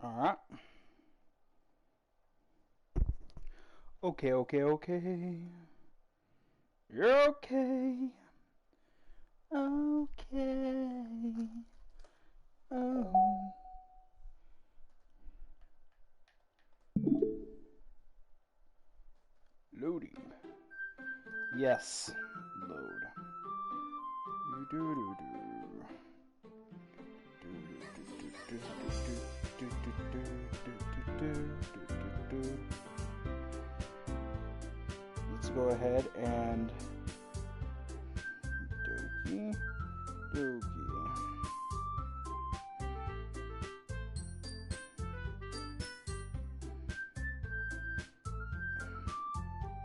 Alright. Okay, okay, okay. You're okay. Okay. Oh. Loading. Yes. Load. Do do do do. Let's go ahead and Doki Doki.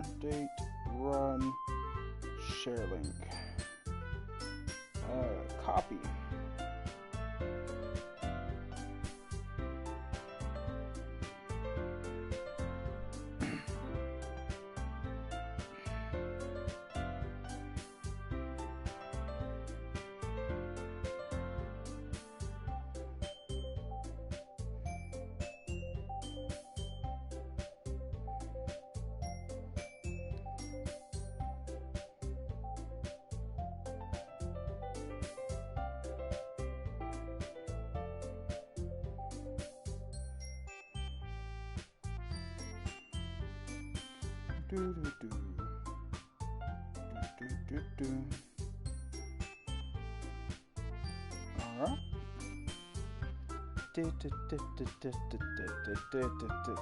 Update, run, share link. Copy. Do do do do do do. All right. Do do do do do do do do do do.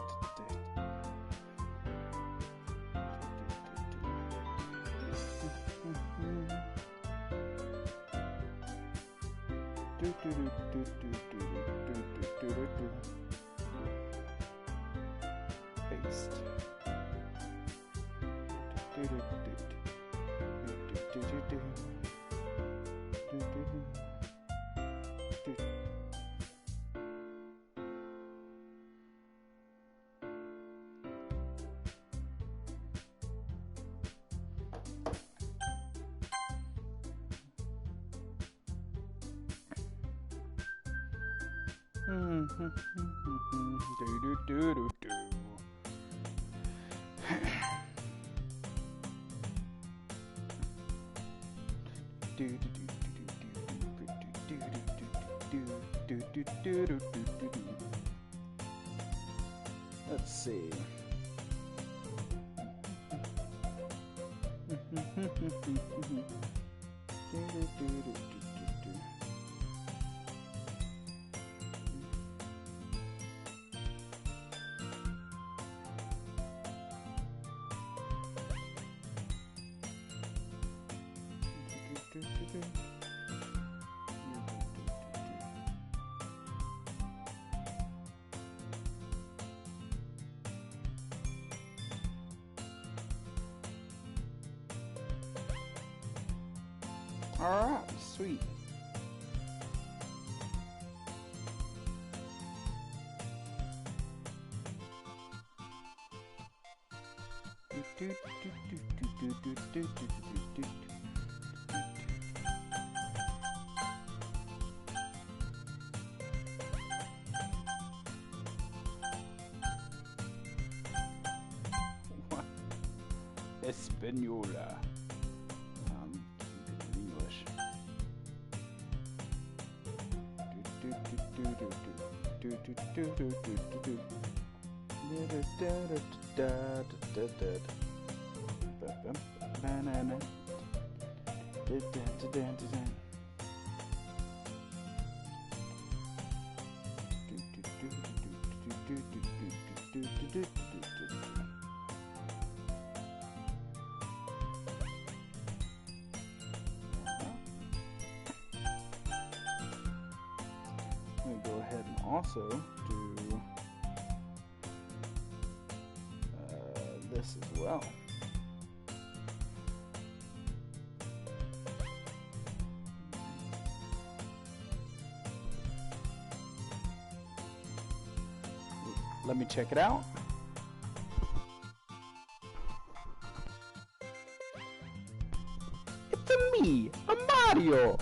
Do do do do do do do do do. Paste. Do do do do do do do do do do. Do do do do do. Do do do do do do do. Let's see. Alright, sweet. Española. English. I'm going to go ahead and also do this as well. Let me check it out. It's me, a Mario.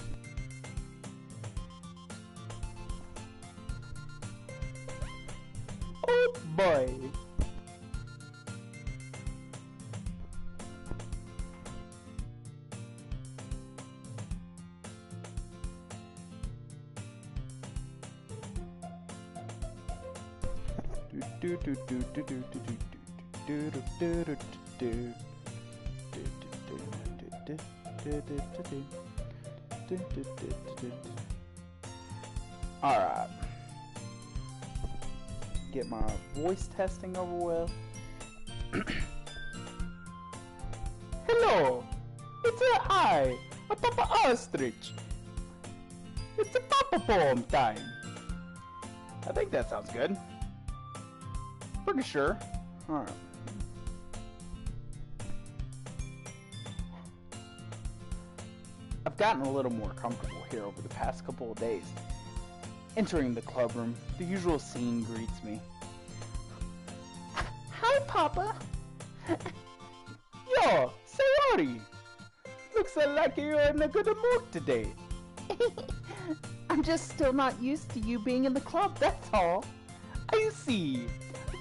boy. Alright. Get my voice testing over with. Hello! It's I, a Papa Ostrich. It's a Papa poem time. I think that sounds good. Pretty sure. Alright. I've gotten a little more comfortable here over the past couple of days. Entering the club room, the usual scene greets me. Hi, Papa. Yo, Sayori. Looks like you're in a good mood today. I'm just still not used to you being in the club, that's all. I see.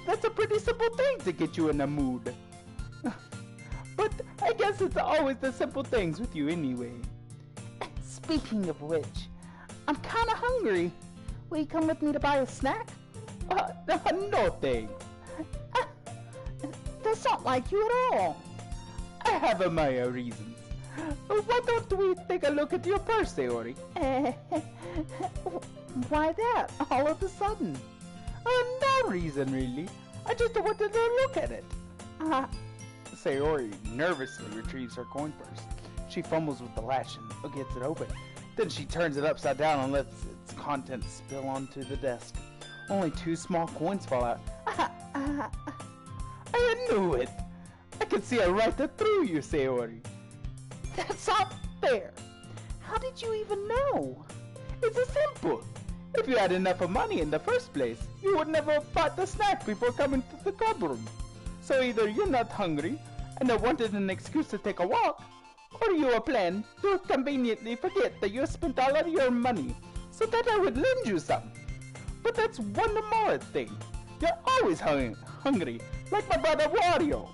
That's a pretty simple thing to get you in a mood. But I guess it's always the simple things with you anyway. Speaking of which, I'm kinda hungry. Will you come with me to buy a snack? No thanks. That's not like you at all. I have my reasons. Why don't we take a look at your purse, Sayori? Why that, all of a sudden? No reason, really. I just wanted to look at it. Sayori nervously retrieves her coin purse. She fumbles with the latch and gets it open. Then she turns it upside down and lets its contents spill onto the desk. Only 2 small coins fall out. I knew it! I could see it right through you, Sayori. That's not fair. How did you even know? It's simple. If you had enough of money in the first place, you would never have bought the snack before coming to the club room. So either you're not hungry and I wanted an excuse to take a walk, or you plan to conveniently forget that you spent all of your money so that I would lend you some. But that's one more thing. You're always hungry, like my brother Wario.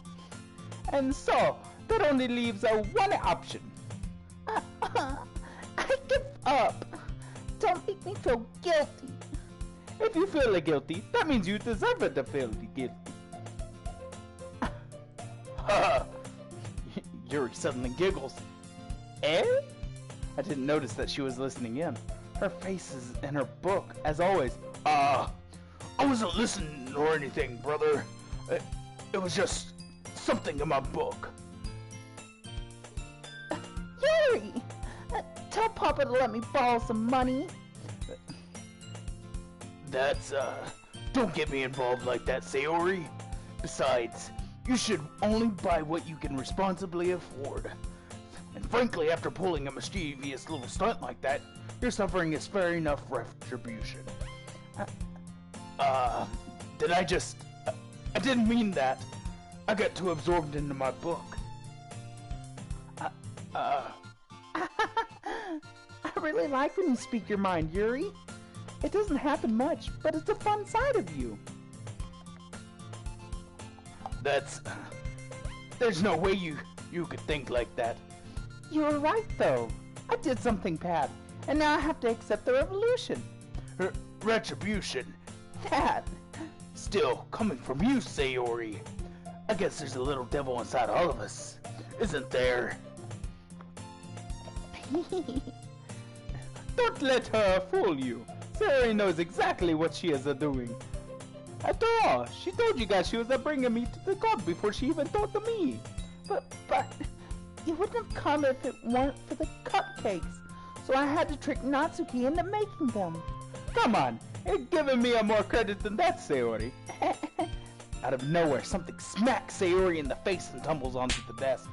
And so, that only leaves one option. I give up. Don't make me feel guilty. If you feel guilty, that means you deserve to feel guilty. Yuri suddenly giggles. Eh? I didn't notice that she was listening in. Her face is in her book, as always. I wasn't listening or anything, brother. It was just something in my book. Yuri! Tell Papa to let me borrow some money. Don't get me involved like that, Sayori. Besides, you should only buy what you can responsibly afford. And frankly, after pulling a mischievous little stunt like that, your suffering is fair enough retribution. I didn't mean that. I got too absorbed into my book. I really like when you speak your mind, Yuri. It doesn't happen much, but it's a fun side of you. There's no way you could think like that. You were right, though. I did something bad, and now I have to accept the revolution. Retribution? That. Still, coming from you, Sayori. I guess there's a little devil inside all of us, isn't there? Don't let her fool you. Sayori knows exactly what she is doing. After all, she told you guys she was bringing me to the club before she even told to me. But you wouldn't have come if it weren't for the cupcakes. So I had to trick Natsuki into making them. Come on, you're giving me more credit than that, Sayori. Out of nowhere, something smacks Sayori in the face and tumbles onto the desk.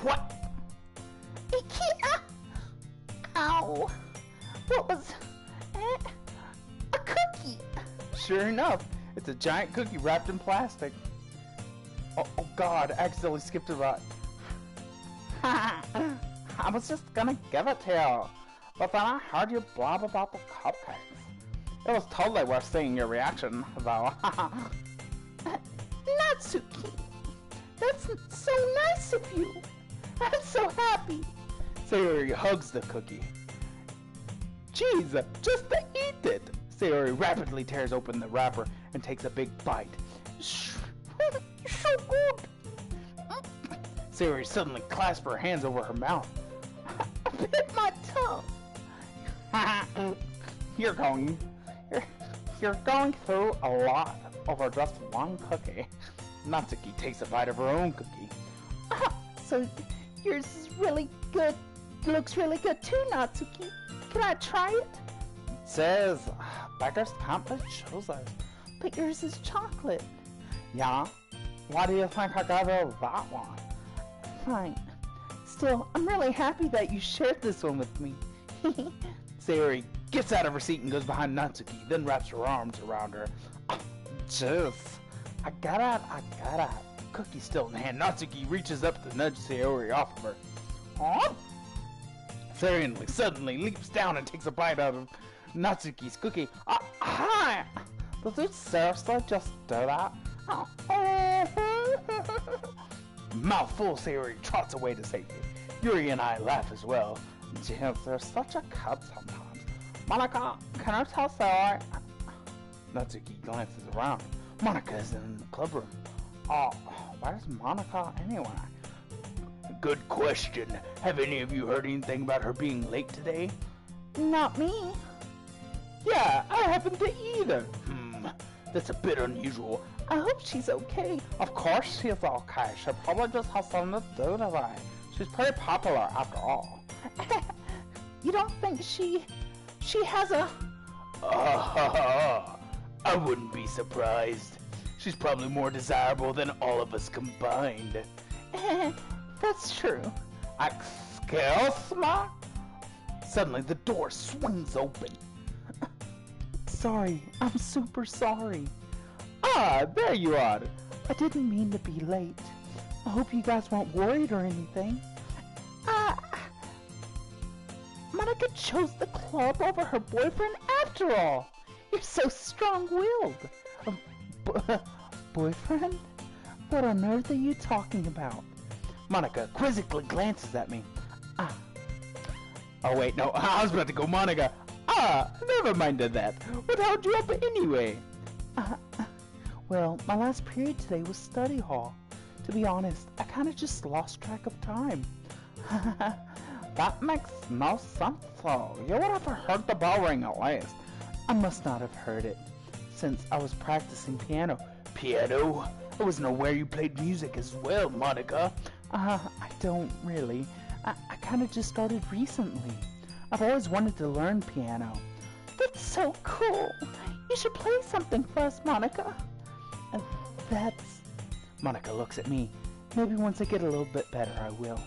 What? Ikea! Ow! What was... a cookie! Sure enough, it's a giant cookie wrapped in plastic. Oh God, I accidentally skipped a lot. I was just gonna give it to you, but then I heard you blab about the cupcakes. It was totally worth seeing your reaction, though. Natsuki! That's so nice of you! I'm so happy! Sayori hugs the cookie. Jeez, just to eat it! Sayori rapidly tears open the wrapper and takes a big bite. So good! Sayori suddenly clasps her hands over her mouth. I bit my tongue! You're going through a lot over just one cookie. Natsuki takes a bite of her own cookie. So yours is really good. Looks really good too, Natsuki. Can I try it? It says beggars can't be choosers. But yours is chocolate. Yeah? Why do you think I gave you that one? Fine. Still, I'm really happy that you shared this one with me. Sayori gets out of her seat and goes behind Natsuki, then wraps her arms around her. Jeez. I got it. Cookie still in hand. Natsuki reaches up to nudge Sayori off of her. Huh? Sayori suddenly leaps down and takes a bite out of Natsuki's cookie. Hi! Does it seriously just do that? Mouthful, Sayori trots away to safety. Yuri and I laugh as well. Jeez, they're such a cut sometimes. Monika, can I tell Sayori? Natsuki glances around. Monika is in the club room. Oh, where's Monika anyway? Good question. Have any of you heard anything about her being late today? Not me. Yeah, I haven't either. That's a bit unusual. I hope she's okay. Of course she's okay. She probably just has something to do today. She's pretty popular after all. You don't think she has a... I wouldn't be surprised. She's probably more desirable than all of us combined. That's true. Excuse me? Suddenly the door swings open. Sorry, I'm super sorry. Ah, there you are. I didn't mean to be late. I hope you guys weren't worried or anything. Monika chose the club over her boyfriend after all. You're so strong-willed. Boyfriend? What on earth are you talking about? Monika quizzically glances at me. Oh wait, no, I was about to go Monika. Never mind that. What held you up anyway? Well, my last period today was study hall. To be honest, I kind of just lost track of time. That makes no sense, though. You would have heard the bell ring at least. I must not have heard it, since I was practicing piano. Piano? I wasn't aware you played music as well, Monika. I don't really. I kind of just started recently. I've always wanted to learn piano. That's so cool. You should play something for us, Monika. That's... Monika looks at me. Maybe once I get a little bit better, I will.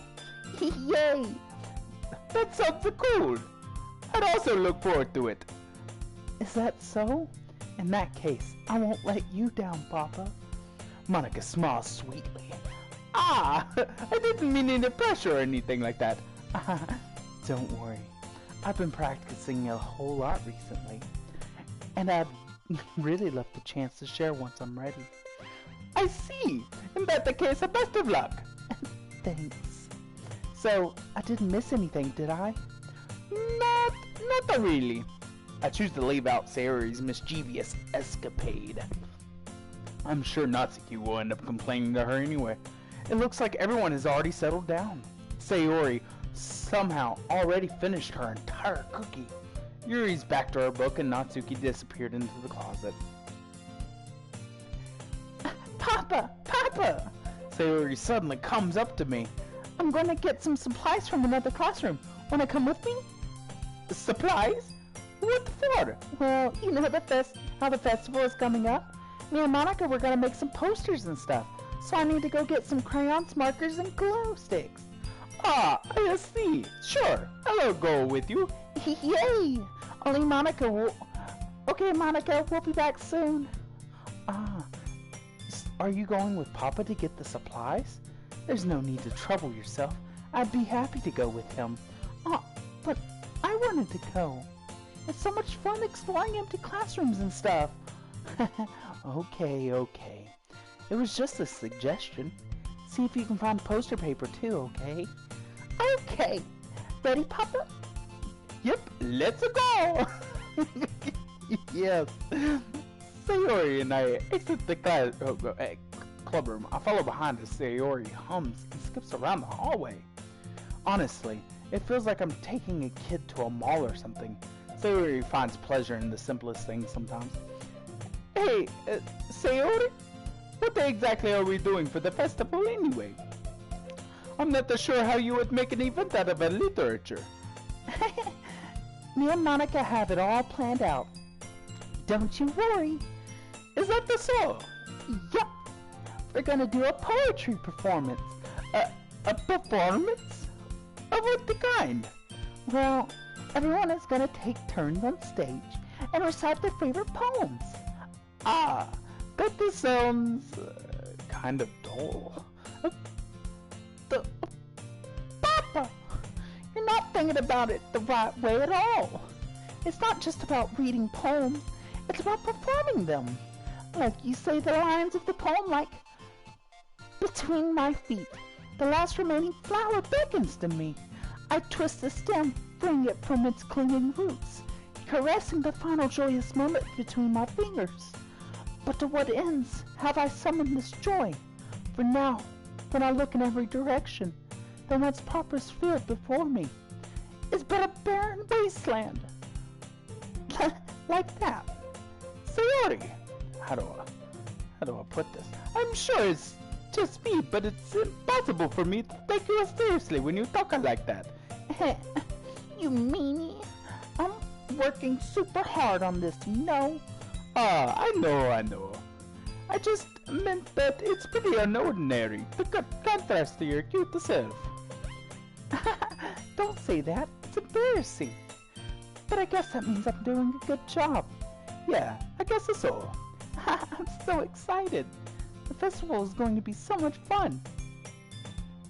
Yay! That sounds so cool. I'd also look forward to it. Is that so? In that case, I won't let you down, Papa. Monika smiles sweetly. I didn't mean any pressure or anything like that. Don't worry. I've been practicing a whole lot recently. And I'd really love the chance to share once I'm ready. I see. In that case, best of luck. Thanks. So, I didn't miss anything, did I? Not really. I choose to leave out Sayori's mischievous escapade. I'm sure Natsuki will end up complaining to her anyway. It looks like everyone has already settled down. Sayori somehow already finished her entire cookie. Yuri's back to her book and Natsuki disappeared into the closet. Papa! Sayori suddenly comes up to me. I'm going to get some supplies from another classroom. Want to come with me? Supplies? What for? Well, you know how the festival is coming up. Me and Monika were going to make some posters and stuff. So I need to go get some crayons, markers, and glow sticks. I see. Sure, I'll go with you. Yay! Only Monika will... Okay, Monika, we'll be back soon. Are you going with Papa to get the supplies? There's no need to trouble yourself. I'd be happy to go with him. But I wanted to go. It's so much fun exploring empty classrooms and stuff. Okay. It was just a suggestion. See if you can find poster paper too, okay? Okay. Ready, Papa? Yep, let's go! Yes. Sayori and I exit the clubroom. I follow behind as Sayori hums and skips around the hallway. Honestly, it feels like I'm taking a kid to a mall or something. Sayori finds pleasure in the simplest things sometimes. Hey, Sayori? What exactly are we doing for the festival anyway? I'm not sure how you would make an event out of a literature. Me and Monica have it all planned out. Don't you worry. Is that the so? Yep. We're gonna do a poetry performance. A performance? Of what the kind? Well, everyone is gonna take turns on stage and recite their favorite poems. Ah, but this sounds kind of dull. Papa, you're not thinking about it the right way at all. It's not just about reading poems, it's about performing them. Like you say the lines of the poem like, between my feet, the last remaining flower beckons to me. I twist the stem, freeing it from its clinging roots, caressing the final joyous moment between my fingers. But to what ends have I summoned this joy? For now, when I look in every direction, the once pauperous field before me is but a barren wasteland. Like that. Sayori! How do I put this? I'm sure it's just me, but it's impossible for me to take you seriously when you talk like that. You meanie. I'm working super hard on this, you know? Ah, I know. I just meant that it's pretty unordinary, the contrast to your cute self. Don't say that, it's embarrassing. But I guess that means I'm doing a good job. Yeah, I guess so. I'm so excited. The festival is going to be so much fun.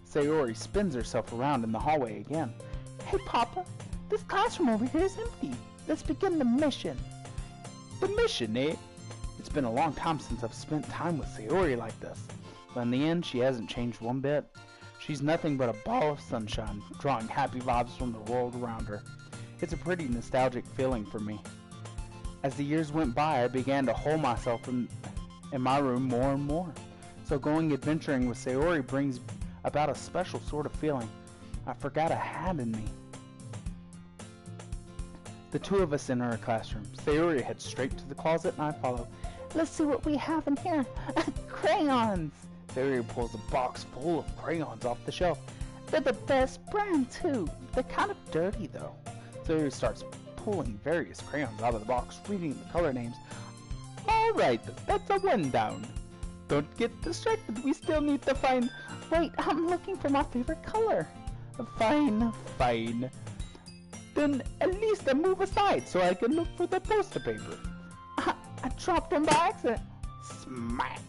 Sayori spins herself around in the hallway again. Hey, Papa, this classroom over here is empty. Let's begin the mission. The mission, eh? It's been a long time since I've spent time with Sayori like this. But in the end, she hasn't changed one bit. She's nothing but a ball of sunshine, drawing happy vibes from the world around her. It's a pretty nostalgic feeling for me. As the years went by, I began to hole myself in my room more and more. So going adventuring with Sayori brings about a special sort of feeling I forgot I had in me. The two of us enter a classroom. Sayori heads straight to the closet and I follow. Let's see what we have in here. Crayons! Sayori pulls a box full of crayons off the shelf. They're the best brand too. They're kind of dirty though. Sayori starts pulling various crayons out of the box, reading the color names. Alright, that's a one down. Don't get distracted, we still need to find... Wait, I'm looking for my favorite color. Fine. Then at least I move aside so I can look for the poster paper. I dropped them by accident. Smack.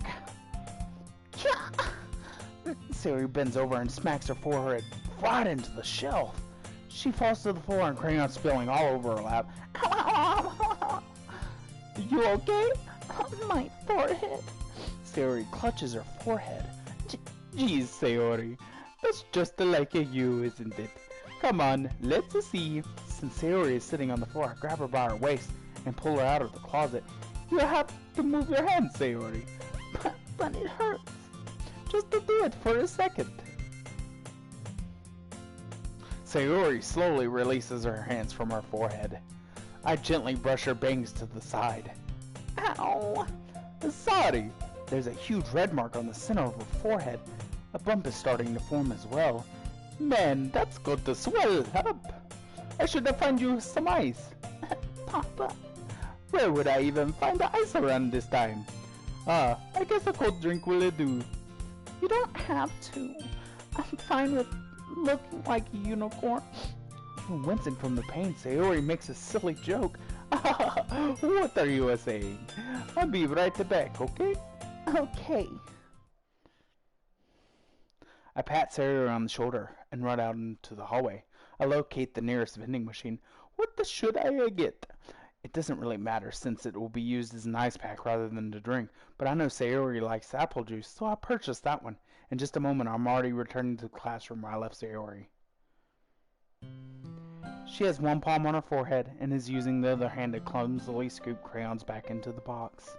Sayori bends over and smacks her forehead right into the shelf. She falls to the floor and crayons spilling all over her lap. You okay? My forehead. Sayori clutches her forehead. Geez, Sayori, that's just like you, isn't it? Come on, let's see. Since Sayori is sitting on the floor, I grab her by her waist and pull her out of the closet. You have to move your hands, Sayori. But it hurts. Just to do it for a second. Sayori slowly releases her hands from her forehead. I gently brush her bangs to the side. Ow! Sorry! There's a huge red mark on the center of her forehead. A bump is starting to form as well. Man, that's got to swell up. I should have found you some ice. Papa, where would I even find the ice around this time? I guess a cold drink will do. You don't have to. I'm fine with looking like a unicorn. Even wincing from the pain, Sayori makes a silly joke. What are you saying? I'll be right back, okay? Okay. I pat Sayori on the shoulder and run out into the hallway. I locate the nearest vending machine. What should I get? It doesn't really matter since it will be used as an ice pack rather than to drink, but I know Sayori likes apple juice, so I purchased that one. In just a moment, I'm already returning to the classroom where I left Sayori. She has one palm on her forehead and is using the other hand to clumsily scoop crayons back into the box.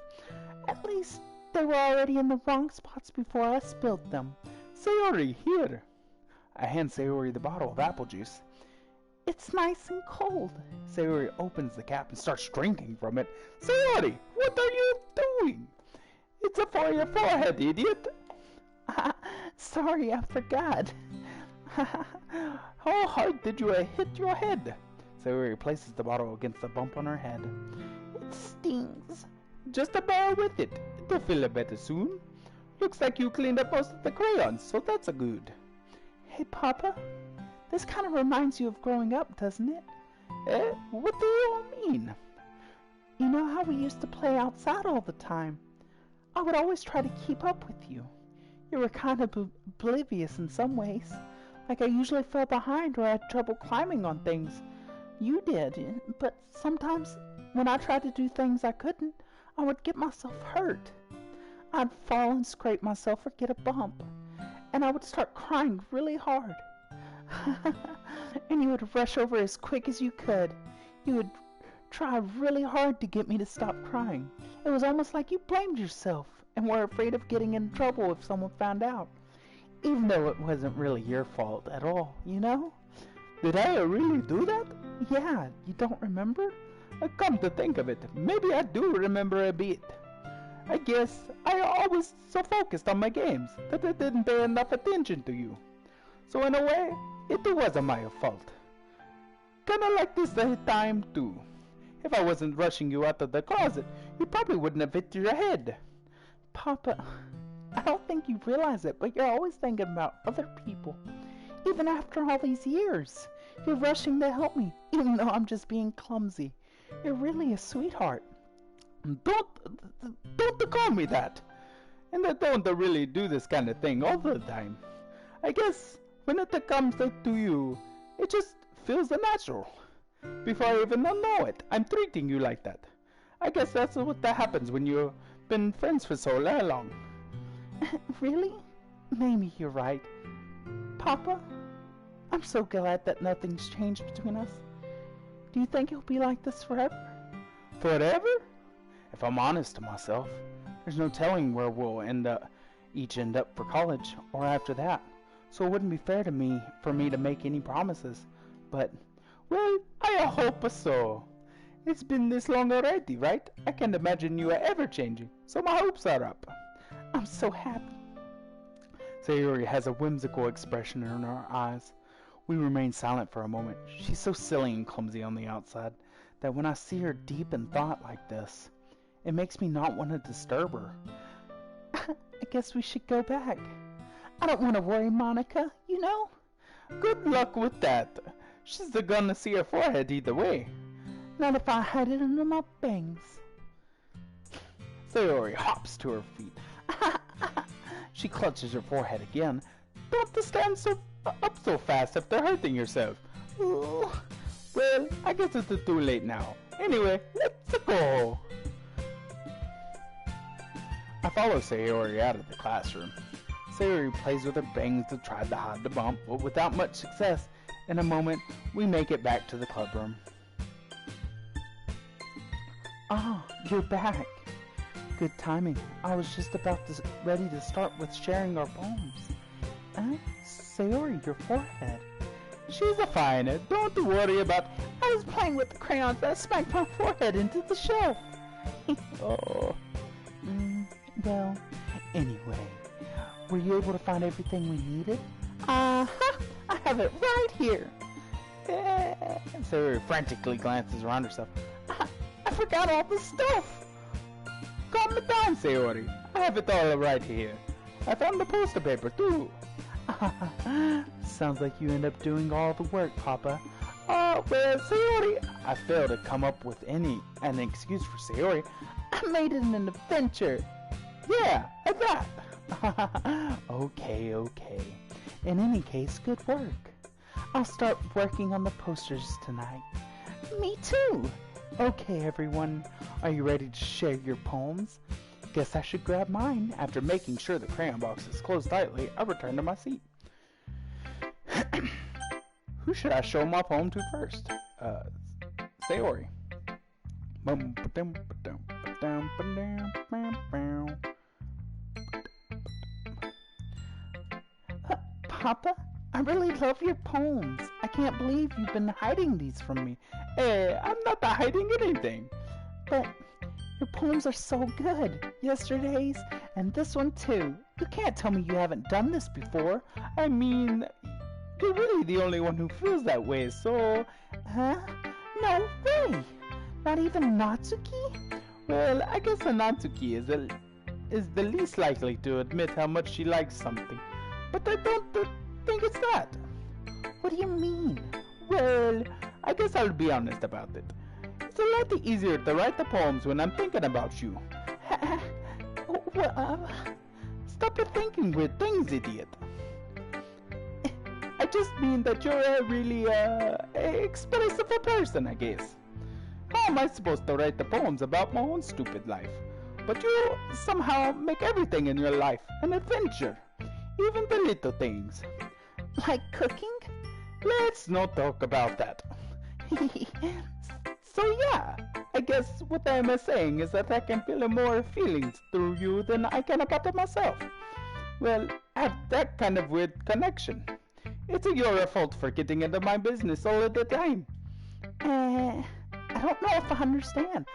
At least they were already in the wrong spots before I spilled them. Sayori, here! I hand Sayori the bottle of apple juice. It's nice and cold. Sayori opens the cap and starts drinking from it. Sayori, what are you doing? It's for your forehead, idiot! Sorry, I forgot. How hard did you hit your head? Sayori places the bottle against the bump on her head. It stings. Just bear with it. It'll feel better soon. Looks like you cleaned up most of the crayons, so that's a good. Hey, Papa. This kind of reminds you of growing up, doesn't it? What do you all mean? You know how we used to play outside all the time? I would always try to keep up with you. You were kind of oblivious in some ways. Like I usually fell behind or had trouble climbing on things. You did, but sometimes when I tried to do things I couldn't, I would get myself hurt. I'd fall and scrape myself or get a bump, and I would start crying really hard. And you would rush over as quick as you could. You would try really hard to get me to stop crying. It was almost like you blamed yourself and were afraid of getting in trouble if someone found out. Even though it wasn't really your fault at all, you know? Did I really do that? Yeah, you don't remember? Come to think of it, maybe I do remember a bit. I guess I was so focused on my games that I didn't pay enough attention to you. So in a way, it wasn't my fault. Kinda like this time too. If I wasn't rushing you out of the closet, you probably wouldn't have hit your head. Papa, I don't think you realize it, but you're always thinking about other people. Even after all these years, you're rushing to help me, even though I'm just being clumsy. You're really a sweetheart. Don't call me that. And I don't really do this kind of thing all the time. I guess when it comes to you, it just feels natural. Before I even know it, I'm treating you like that. I guess that's what happens when you've been friends for so long. Really? Maybe you're right. Papa, I'm so glad that nothing's changed between us. Do you think it'll be like this forever? Forever? If I'm honest to myself, there's no telling where we'll each end up for college or after that. So it wouldn't be fair to me for me to make any promises. But, well, I hope so. It's been this long already, right? I can't imagine you are ever changing, so my hopes are up. I'm so happy. Sayori has a whimsical expression in her eyes. We remain silent for a moment. She's so silly and clumsy on the outside that when I see her deep in thought like this, it makes me not want to disturb her. I guess we should go back. I don't want to worry Monica, you know? Good luck with that. She's gonna see her forehead either way. Not if I hide it under my bangs. Sayori hops to her feet. She clutches her forehead again. Don't stand up so fast after hurting yourself. Ooh. Well, I guess it's too late now. Anyway, let's go. I follow Sayori out of the classroom. Sayori plays with her bangs to try to hide the bump, but without much success. In a moment, we make it back to the clubroom. Ah, you're back. Good timing. I was just ready to start with sharing our poems. Sayori, your forehead. She's a fine. Don't worry about... I was playing with the crayons that smacked my forehead into the shelf. Oh. Well, anyway. Were you able to find everything we needed? Uh-huh. I have it right here. Sayori frantically glances around herself. I forgot all the stuff. Calm down, Sayori. I have it all right here. I found the poster paper, too. Sounds like you end up doing all the work, Papa. Well, Sayori, I failed to come up with an excuse for Sayori. I made it an adventure. Yeah, at that. Okay. In any case, good work. I'll start working on the posters tonight. Me too. Okay, everyone, are you ready to share your poems? Guess I should grab mine. After making sure the crayon box is closed tightly, I return to my seat. Who should I show my poem to first? Sayori. Papa, I really love your poems. I can't believe you've been hiding these from me. I'm not hiding anything. But your poems are so good. Yesterday's and this one too. You can't tell me you haven't done this before. I mean, you're really the only one who feels that way, so... Huh? No way! Not even Natsuki? Well, I guess a Natsuki is the least likely to admit how much she likes something. But I don't think it's that. What do you mean? Well, I guess I'll be honest about it. It's a lot easier to write the poems when I'm thinking about you. Stop your thinking weird things, idiot. I just mean that you're a really expressive person, I guess. How am I supposed to write the poems about my own stupid life? But you somehow make everything in your life an adventure. Even the little things. Like cooking? Let's not talk about that. So yeah, I guess what I am saying is that I can feel more feelings through you than I can about myself. Well, I have that kind of weird connection. It's your fault for getting into my business all of the time. I don't know if I understand.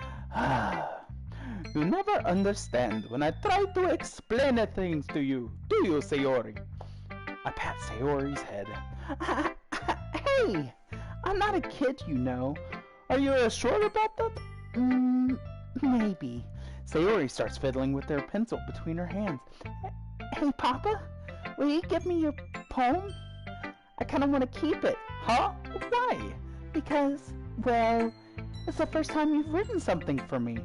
You never understand when I try to explain things to you, do you, Sayori? I pat Sayori's head. Hey, I'm not a kid, you know. Are you sure about that? Maybe. Sayori starts fiddling with her pencil between her hands. Hey, Papa, will you give me your poem? I kind of want to keep it. Huh? Why? Because, well, it's the first time you've written something for me.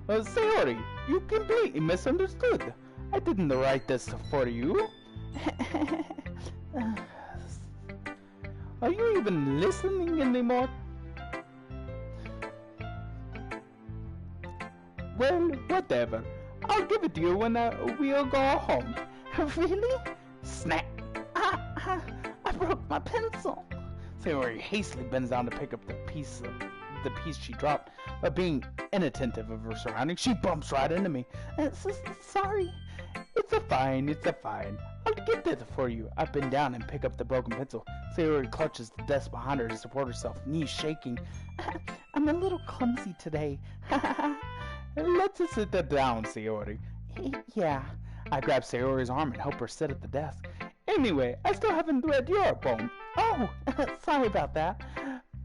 Sayori, you completely misunderstood. I didn't write this for you. Are you even listening anymore? Well, whatever. I'll give it to you when we'll go home. Really? Snap! I broke my pencil. Sayori hastily bends down to pick up the piece she dropped, but being inattentive of her surroundings, she bumps right into me. Sorry. It's a fine. I'll get it for you. I bend down and pick up the broken pencil. Sayori clutches the desk behind her to support herself, knees shaking. I'm a little clumsy today. Let's sit down, Sayori. Yeah. I grab Sayori's arm and help her sit at the desk. Anyway, I still haven't read your poem. Oh, sorry about that.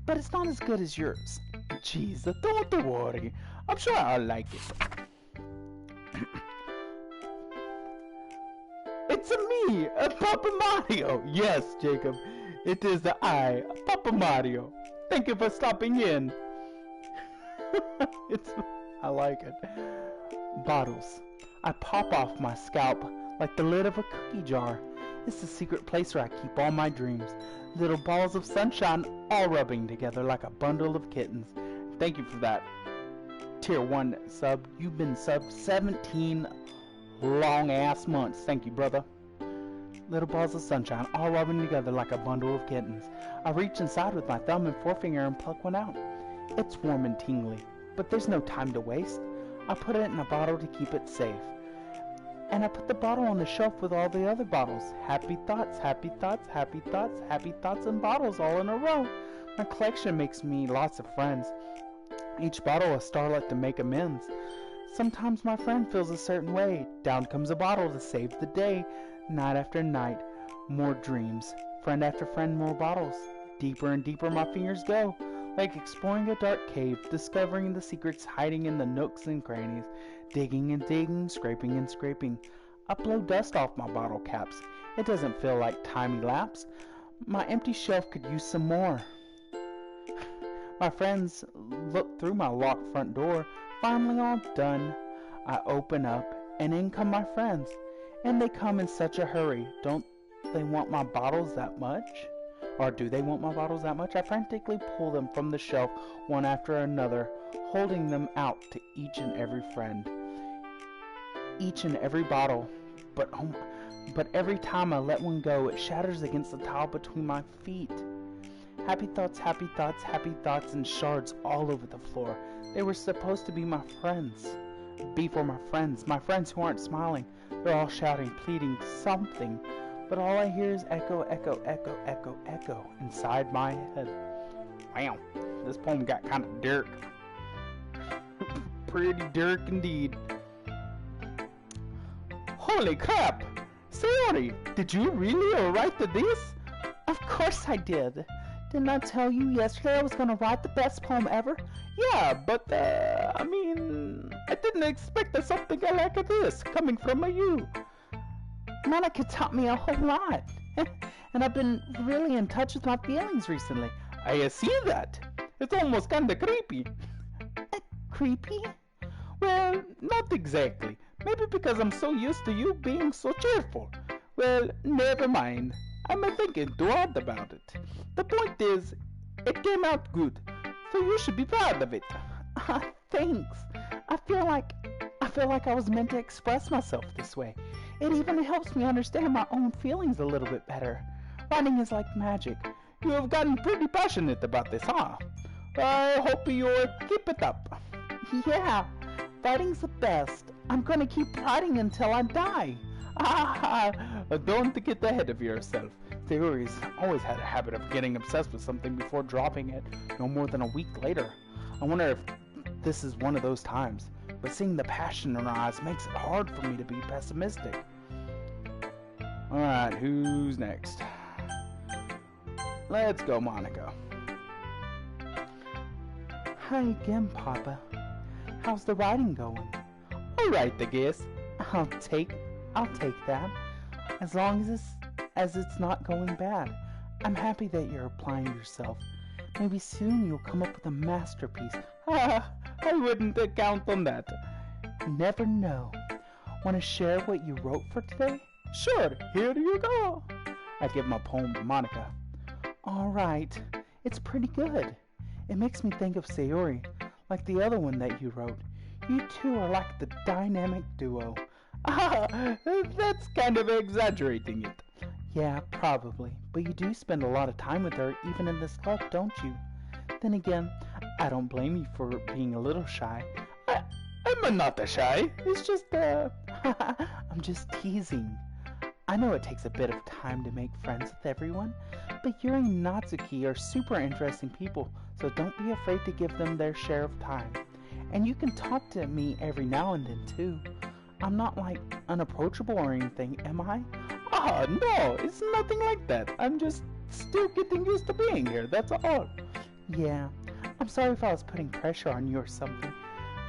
But it's not as good as yours. Jeez, don't worry. I'm sure I'll like it. It's me, Papa Mario. Yes, Jacob, it is I, Papa Mario. Thank you for stopping in. I like it. Bottles. I pop off my scalp like the lid of a cookie jar. It's the secret place where I keep all my dreams. Little balls of sunshine all rubbing together like a bundle of kittens. Thank you for that. Tier 1 sub. You've been sub 17 long ass months. Thank you, brother. Little balls of sunshine all rubbing together like a bundle of kittens. I reach inside with my thumb and forefinger and pluck one out. It's warm and tingly, but there's no time to waste. I put it in a bottle to keep it safe. And I put the bottle on the shelf with all the other bottles. Happy thoughts, happy thoughts, happy thoughts, happy thoughts, and bottles all in a row. My collection makes me lots of friends. Each bottle a starlight to make amends. Sometimes my friend feels a certain way. Down comes a bottle to save the day. Night after night, more dreams. Friend after friend, more bottles. Deeper and deeper my fingers go. Like exploring a dark cave, discovering the secrets hiding in the nooks and crannies. Digging and digging, scraping and scraping. I blow dust off my bottle caps. It doesn't feel like time elapsed. My empty shelf could use some more. My friends look through my locked front door. Finally all done. I open up, and in come my friends. And they come in such a hurry. Don't they want my bottles that much? Or do they want my bottles that much? I frantically pull them from the shelf one after another, holding them out to each and every friend. Each and every bottle. But every time I let one go, it shatters against the tile between my feet. Happy thoughts, happy thoughts, happy thoughts, and shards all over the floor. They were supposed to be my friends. Be for my friends who aren't smiling. They're all shouting, pleading something. But all I hear is echo, echo, echo, echo, echo inside my head. Wow, this poem got kind of dark. Pretty dark indeed. Holy crap! Sayori, did you really write this? Of course I did. Didn't I tell you yesterday I was going to write the best poem ever? Yeah, but, I didn't expect something like this coming from you. Monica taught me a whole lot. And I've been really in touch with my feelings recently. I see that. It's almost kinda creepy. Creepy? Well, not exactly. Maybe because I'm so used to you being so cheerful. Well, never mind. I'm thinking too hard about it. The point is, it came out good, so you should be proud of it. Thanks. I feel like I was meant to express myself this way. It even helps me understand my own feelings a little bit better. Writing is like magic. You have gotten pretty passionate about this, huh? I hope you'll keep it up. Yeah, writing's the best. I'm gonna keep writing until I die. Don't get ahead of yourself. Sayori's always had a habit of getting obsessed with something before dropping it no more than a week later. I wonder if this is one of those times, but seeing the passion in her eyes makes it hard for me to be pessimistic. Alright, who's next? Let's go, Monica. Hi again, Papa. How's the writing going? Alright, I guess. I'll take that. As long as it's not going bad. I'm happy that you're applying yourself. Maybe soon you'll come up with a masterpiece. I wouldn't count on that. You never know. Want to share what you wrote for today? Sure, here you go. I give my poem to Monica. Alright, it's pretty good. It makes me think of Sayori, like the other one that you wrote. You two are like the dynamic duo. That's kind of exaggerating it. Yeah, probably. But you do spend a lot of time with her, even in this club, don't you? Then again, I don't blame you for being a little shy. I'm not shy. It's just, I'm just teasing. I know it takes a bit of time to make friends with everyone, but Yuri and Natsuki are super interesting people, so don't be afraid to give them their share of time. And you can talk to me every now and then, too. I'm not, like, unapproachable or anything, am I? No, it's nothing like that. I'm just still getting used to being here, that's all. Yeah, I'm sorry if I was putting pressure on you or something.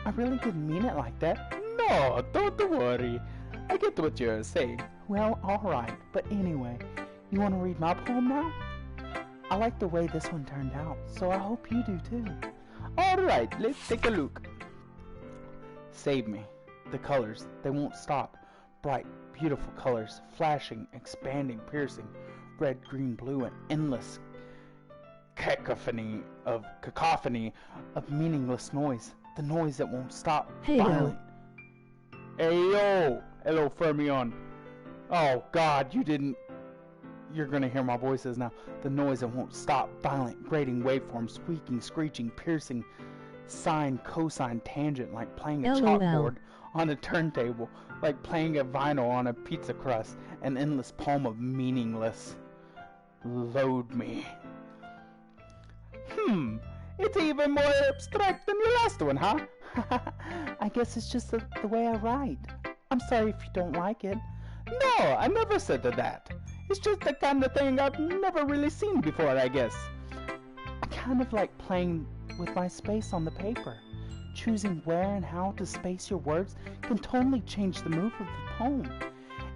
I really didn't mean it like that. No, don't worry. I get what you're saying. Well, alright, but anyway, you want to read my poem now? I like the way this one turned out, so I hope you do too. Alright, let's take a look. Save me. The colors, they won't stop. Bright, beautiful colors, flashing, expanding, piercing. Red, green, blue, and endless cacophony of meaningless noise. The noise that won't stop. Hey, violent. Hey, yo! Hello, Fermion. Oh, God, you didn't... You're gonna hear my voices now. The noise that won't stop. Violent, grating waveforms, squeaking, screeching, piercing, sine, cosine, tangent, like playing a chalkboard on a turntable, like playing a vinyl on a pizza crust, an endless poem of meaningless. Load me. It's even more abstract than your last one, huh? I guess it's just the way I write. I'm sorry if you don't like it. No, I never said that. It's just the kind of thing I've never really seen before, I guess. I kind of like playing with my space on the paper. Choosing where and how to space your words can totally change the mood of the poem.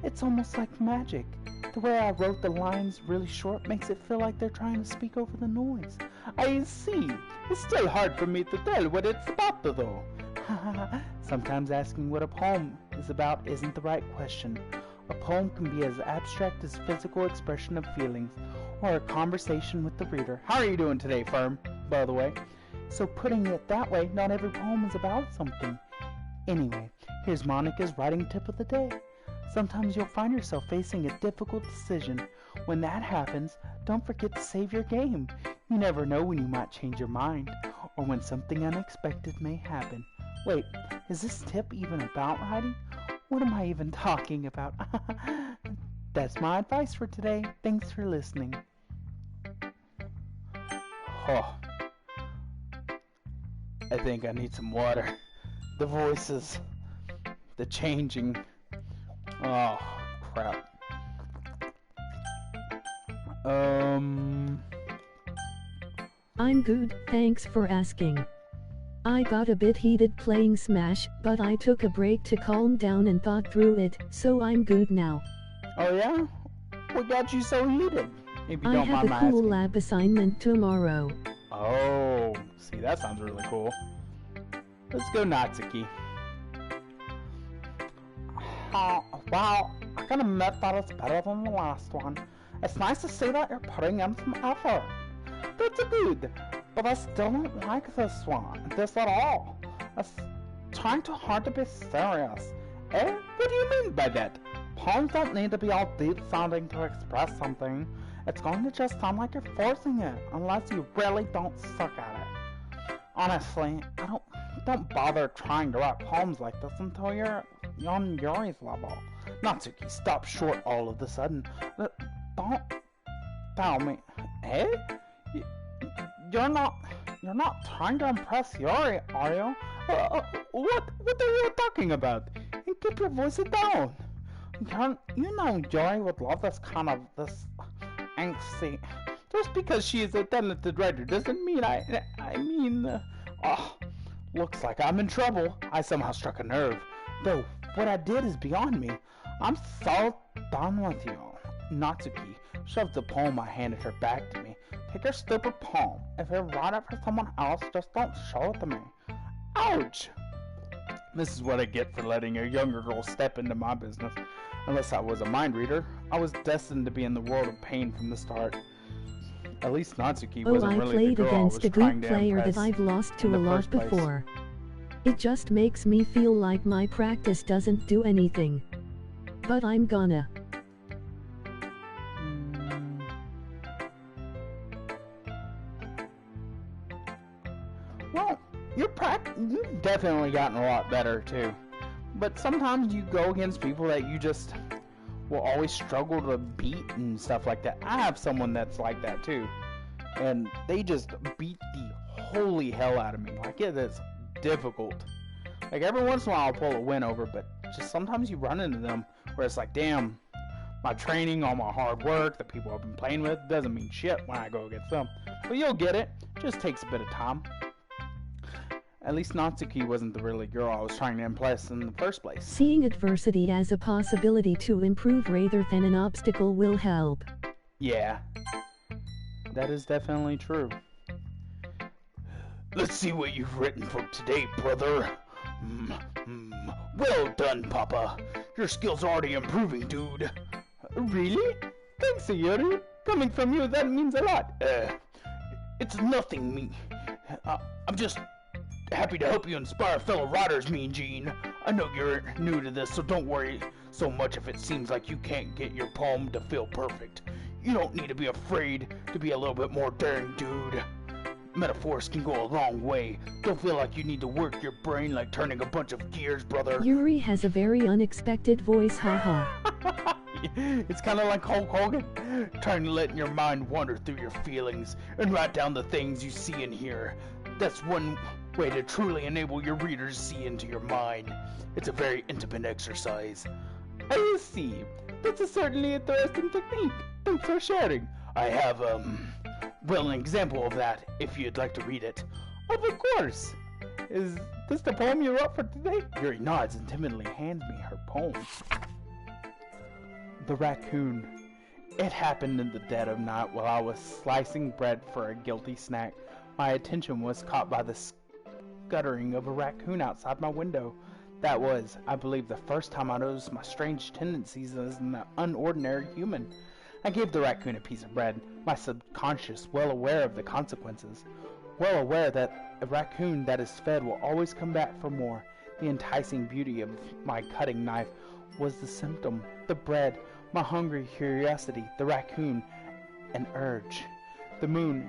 It's almost like magic. The way I wrote the lines really short makes it feel like they're trying to speak over the noise. I see. It's still hard for me to tell what it's about, though. Sometimes asking what a poem is about isn't the right question. A poem can be as abstract as physical expression of feelings, or a conversation with the reader. How are you doing today, Firm, by the way? So putting it that way, not every poem is about something. Anyway, here's Monica's writing tip of the day. Sometimes you'll find yourself facing a difficult decision. When that happens, don't forget to save your game. You never know when you might change your mind, or when something unexpected may happen. Wait, is this tip even about writing? What am I even talking about? That's my advice for today. Thanks for listening. Oh, I think I need some water. The voices, the changing. Oh, crap. I'm good, thanks for asking. I got a bit heated playing Smash, but I took a break to calm down and thought through it, so I'm good now. Oh yeah? What got you so heated? If you I don't have mind a my cool asking. lab assignment tomorrow. Oh, see, that sounds really cool. Let's go Natsuki. Wow, I kind of admit that it's better than the last one. It's nice to see that you're putting in some effort. That's good, but I still don't like this at all. It's trying too hard to be serious. Eh? What do you mean by that? Poems don't need to be all deep sounding to express something. It's going to just sound like you're forcing it, unless you really don't suck at it. Honestly, don't bother trying to write poems like this until you're on Yuri's level. Natsuki, stop short all of a sudden. Don't tell me. Eh? You're not trying to impress Yuri, are you? What are you talking about? And keep your voice down. You know Yuri would love this angsty. Just because she is a talented writer doesn't mean looks like I'm in trouble. I somehow struck a nerve. Though, what I did is beyond me. I'm so done with you. Natsuki shoved the poem I handed her back to me. Take your stupid poem. If you write it for someone else, just don't show it to me. Ouch! This is what I get for letting a younger girl step into my business. Unless I was a mind reader, I was destined to be in the world of pain from the start. At least Natsuki wasn't really the girl I was I played against a trying good to player impress that I've lost to in a the lot first place. before. It just makes me feel like my practice doesn't do anything. But I'm gonna. Well, you've definitely gotten a lot better too. But sometimes you go against people that you just will always struggle to beat and stuff like that. I have someone that's like that too. And they just beat the holy hell out of me. Like, it is difficult. Like, every once in a while I'll pull a win over, but just sometimes you run into them where it's like, damn, my training, all my hard work, the people I've been playing with, doesn't mean shit when I go against them. But you'll get it. It just takes a bit of time. At least Natsuki wasn't the really girl I was trying to impress in the first place. Seeing adversity as a possibility to improve rather than an obstacle will help. Yeah, that is definitely true. Let's see what you've written for today, brother. Well done, Papa. Your skills are already improving, dude. Really? Thanks, Yuri. Coming from you, that means a lot. It's nothing, me. I'm just happy to help you inspire fellow writers, Mean Gene. I know you're new to this, so don't worry so much if it seems like you can't get your poem to feel perfect. You don't need to be afraid to be a little bit more daring, dude. Metaphors can go a long way. Don't feel like you need to work your brain like turning a bunch of gears, brother. Yuri has a very unexpected voice, haha. It's kind of like Hulk Hogan, trying to let your mind wander through your feelings and write down the things you see and hear. That's one way to truly enable your readers to see into your mind. It's a very intimate exercise. I see. That's a certainly interesting technique. Thanks for sharing. I have, an example of that, if you'd like to read it. Of course. Is this the poem you wrote for today? Yuri nods and timidly hands me her poem. The Raccoon. It happened in the dead of night while I was slicing bread for a guilty snack. My attention was caught by the scuttering of a raccoon outside my window. That was, I believe, the first time I noticed my strange tendencies as an unordinary human. I gave the raccoon a piece of bread, my subconscious well aware of the consequences, well aware that a raccoon that is fed will always come back for more. The enticing beauty of my cutting knife was the symptom, the bread, my hungry curiosity, the raccoon, an urge. The moon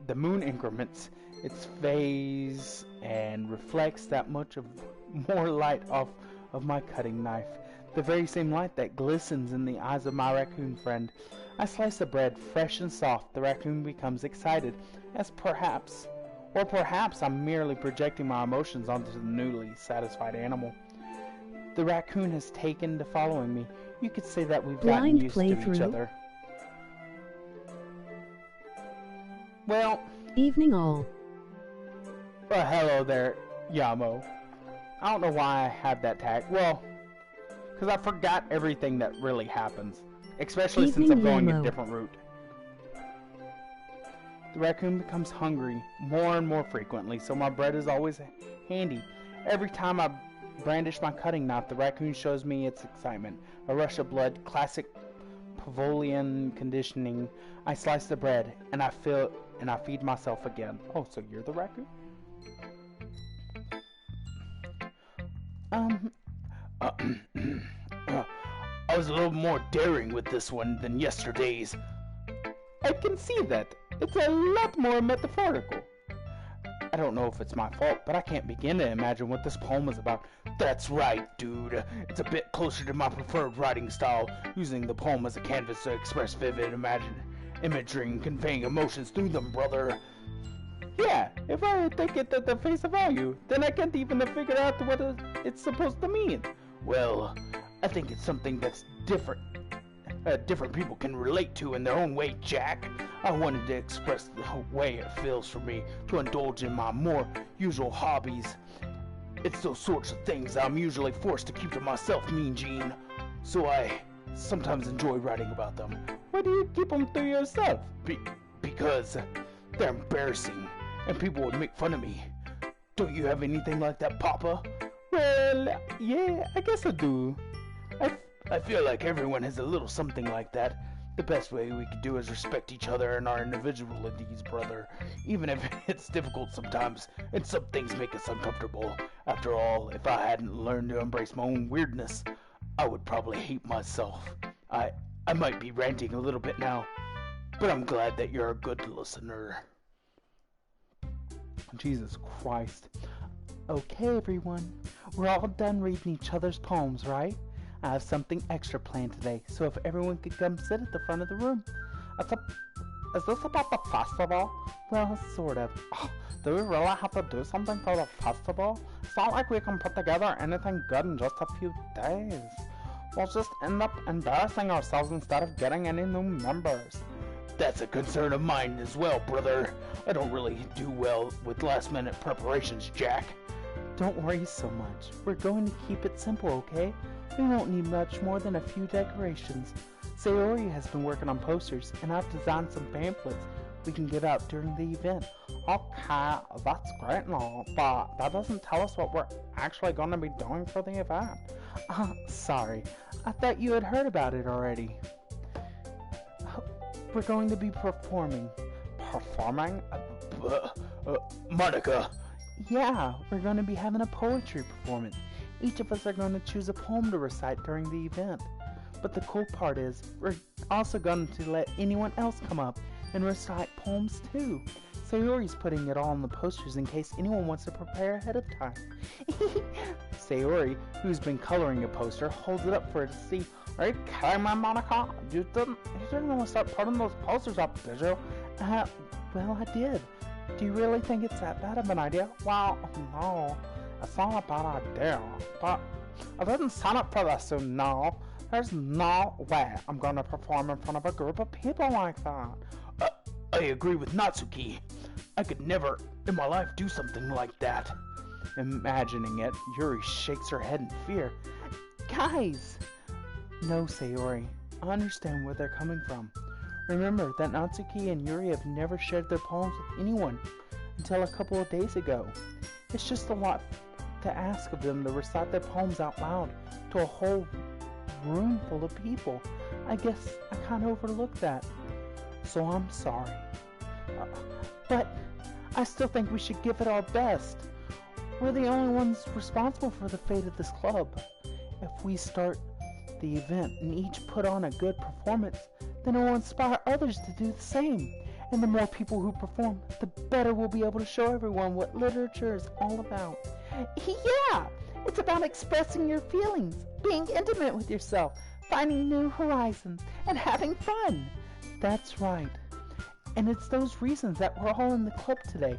the moon increments its phase and reflects that much of more light off of my cutting knife, the very same light that glistens in the eyes of my raccoon friend. I slice the bread fresh and soft. The raccoon becomes excited, as perhaps I'm merely projecting my emotions onto the newly satisfied animal. The raccoon has taken to following me. You could say that we've gotten used to each other. Well, Evening all. well, hello there, Yamo. I don't know why I had that tag. Well, because I forgot everything that really happens. Especially since I'm going a different route. The raccoon becomes hungry more and more frequently, so my bread is always handy. Every time I brandish my cutting knife, the raccoon shows me its excitement. A rush of blood, classic Pavlovian conditioning. I slice the bread, and I feed myself again. Oh, so you're the raccoon? I was a little more daring with this one than yesterday's. I can see that. It's a lot more metaphorical. I don't know if it's my fault, but I can't begin to imagine what this poem is about. That's right, dude. It's a bit closer to my preferred writing style, using the poem as a canvas to express vivid imagery and conveying emotions through them, brother. Yeah, if I take it at the face value, then I can't even figure out what it's supposed to mean. Well, I think it's something that's different. Different people can relate to in their own way, Jack. I wanted to express the way it feels for me to indulge in my more usual hobbies. It's those sorts of things I'm usually forced to keep to myself, Mean Gene. So I sometimes enjoy writing about them. Why do you keep them to yourself? Because they're embarrassing, and people would make fun of me. Don't you have anything like that, Papa? Well, yeah, I guess I do. I feel like everyone has a little something like that. The best way we could do is respect each other and our individualities, brother. Even if it's difficult sometimes, and some things make us uncomfortable. After all, if I hadn't learned to embrace my own weirdness, I would probably hate myself. I might be ranting a little bit now, but I'm glad that you're a good listener. Jesus Christ. Okay, everyone. We're all done reading each other's poems, right? I have something extra planned today, so if everyone could come sit at the front of the room. Is this about the festival? Well, sort of. Oh, do we really have to do something for the festival? It's not like we can put together anything good in just a few days. We'll just end up embarrassing ourselves instead of getting any new members. That's a concern of mine as well, brother. I don't really do well with last-minute preparations, Jack. Don't worry so much. We're going to keep it simple, okay? We won't need much more than a few decorations. Sayori has been working on posters, and I've designed some pamphlets we can give out during the event. Okay, that's great and all, but that doesn't tell us what we're actually going to be doing for the event. Sorry. I thought you had heard about it already. We're going to be performing. Performing? Monica. Yeah, we're going to be having a poetry performance. Each of us are going to choose a poem to recite during the event. But the cool part is, we're also going to let anyone else come up and recite poems too. Sayori's putting it all on the posters in case anyone wants to prepare ahead of time. Sayori, who's been coloring a poster, holds it up for her to see. Okay, my Monica, you didn't want to start putting those posters up, did you? Well, I did. Do you really think it's that bad of an idea? Well, no. It's not a bad idea, but I didn't sign up for this, so no. There's no way I'm going to perform in front of a group of people like that. I agree with Natsuki. I could never in my life do something like that. Imagining it, Yuri shakes her head in fear. Guys! No, Sayori. I understand where they're coming from. Remember that Natsuki and Yuri have never shared their poems with anyone until a couple of days ago. It's just a lot to ask of them to recite their poems out loud to a whole room full of people. I guess I kind of overlooked that. So I'm sorry. But I still think we should give it our best. We're the only ones responsible for the fate of this club. If we start the event and each put on a good performance, then it will inspire others to do the same. And the more people who perform, the better we'll be able to show everyone what literature is all about. Yeah! It's about expressing your feelings, being intimate with yourself, finding new horizons, and having fun. That's right. And it's those reasons that we're all in the club today.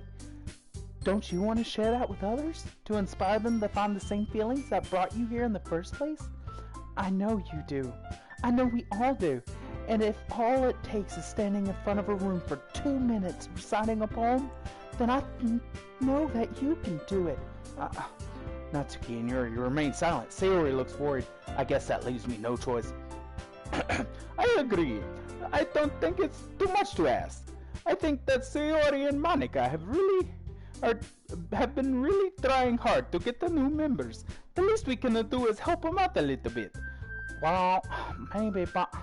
Don't you want to share that with others? To inspire them to find the same feelings that brought you here in the first place? I know you do. I know we all do. And if all it takes is standing in front of a room for 2 minutes reciting a poem, then I know that you can do it. Natsuki and Yuri remain silent. Sayori looks worried. I guess that leaves me no choice. I agree. I don't think it's too much to ask. I think that Sayori and Monika have been really trying hard to get the new members. The least we can do is help them out a little bit. Well, maybe, but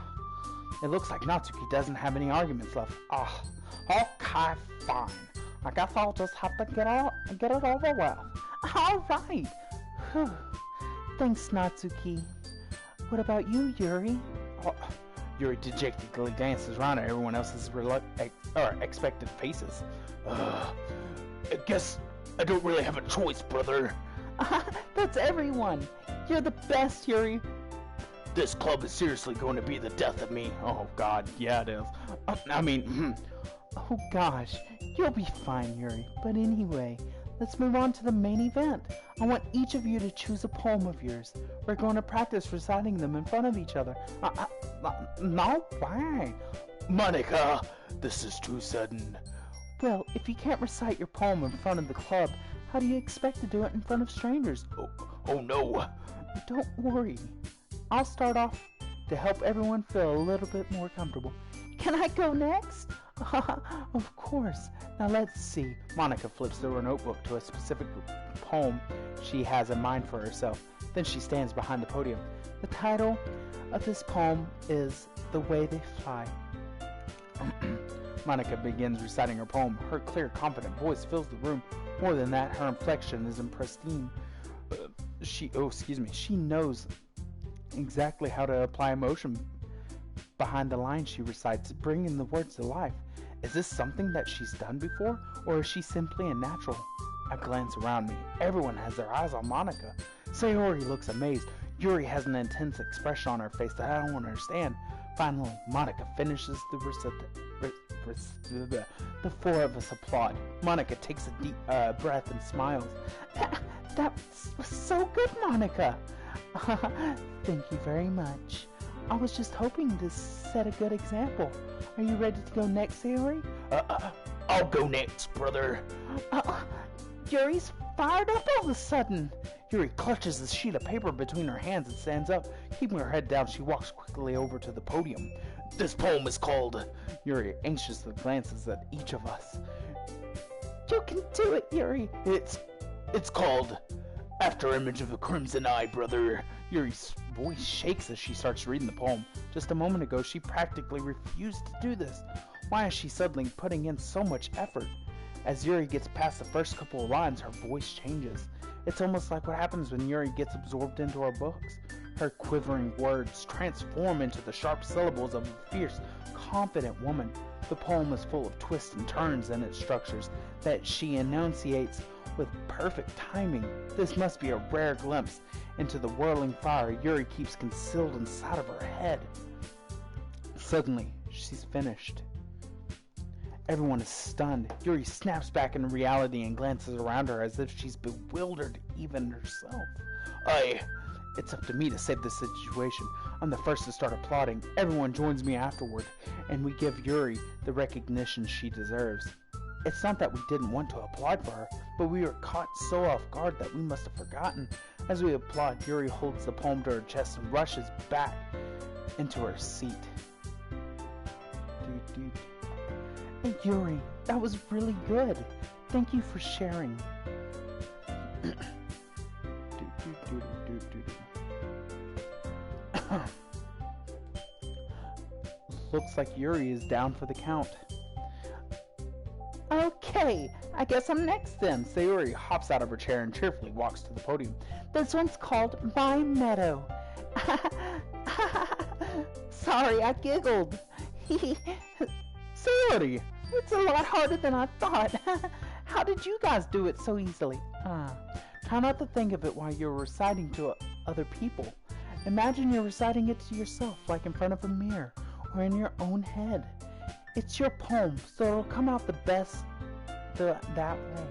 it looks like Natsuki doesn't have any arguments left. Okay, fine. I guess I'll just have to get it over with. All right. Whew. Thanks, Natsuki. What about you, Yuri? Yuri dejectedly glances around at everyone else's expected faces. I guess I don't really have a choice, brother. That's everyone. You're the best, Yuri. This club is seriously going to be the death of me. Oh God, yeah it is. Oh gosh, you'll be fine, Yuri. But anyway, let's move on to the main event. I want each of you to choose a poem of yours. We're going to practice reciting them in front of each other. No way. Monika, this is too sudden. Well, if you can't recite your poem in front of the club, how do you expect to do it in front of strangers? Oh no. Don't worry. I'll start off to help everyone feel a little bit more comfortable. Can I go next? Of course. Now let's see. Monika flips through her notebook to a specific poem she has in mind for herself. Then she stands behind the podium. The title of this poem is The Way They Fly. Monika begins reciting her poem. Her clear, confident voice fills the room. More than that, her inflection is pristine. She knows exactly how to apply emotion behind the lines she recites, bringing the words to life. Is this something that she's done before, or is she simply a natural? I glance around me. Everyone has their eyes on Monika. Sayori looks amazed. Yuri has an intense expression on her face that I don't understand. Finally, Monika finishes the The four of us applaud. Monika takes a deep breath and smiles. That was so good, Monika. Thank you very much. I was just hoping to set a good example. Are you ready to go next, Sayori? I'll go next, brother. Yuri's fired up all of a sudden. Yuri clutches a sheet of paper between her hands and stands up. Keeping her head down, she walks quickly over to the podium. This poem is called... Yuri anxiously glances at each of us. You can do it, Yuri. It's called... After Image of the Crimson Eye, brother. Yuri's voice shakes as she starts reading the poem. Just a moment ago, she practically refused to do this. Why is she suddenly putting in so much effort? As Yuri gets past the first couple of lines, her voice changes. It's almost like what happens when Yuri gets absorbed into her books. Her quivering words transform into the sharp syllables of a fierce, confident woman. The poem is full of twists and turns in its structures that she enunciates with perfect timing. This must be a rare glimpse into the whirling fire Yuri keeps concealed inside of her head. Suddenly, she's finished. Everyone is stunned. Yuri snaps back into reality and glances around her as if she's bewildered even herself. It's up to me to save this situation. I'm the first to start applauding. Everyone joins me afterward, and we give Yuri the recognition she deserves. It's not that we didn't want to applaud for her, but we were caught so off guard that we must have forgotten. As we applaud, Yuri holds the poem to her chest and rushes back into her seat. Hey, Yuri, that was really good. Thank you for sharing. Looks like Yuri is down for the count. Okay, I guess I'm next then. Sayori hops out of her chair and cheerfully walks to the podium. This one's called My Meadow. Sorry, I giggled. Sayori! It's a lot harder than I thought. How did you guys do it so easily? Try not to think of it while you're reciting to other people. Imagine you're reciting it to yourself, like in front of a mirror, or in your own head. It's your poem, so it'll come out the best that way.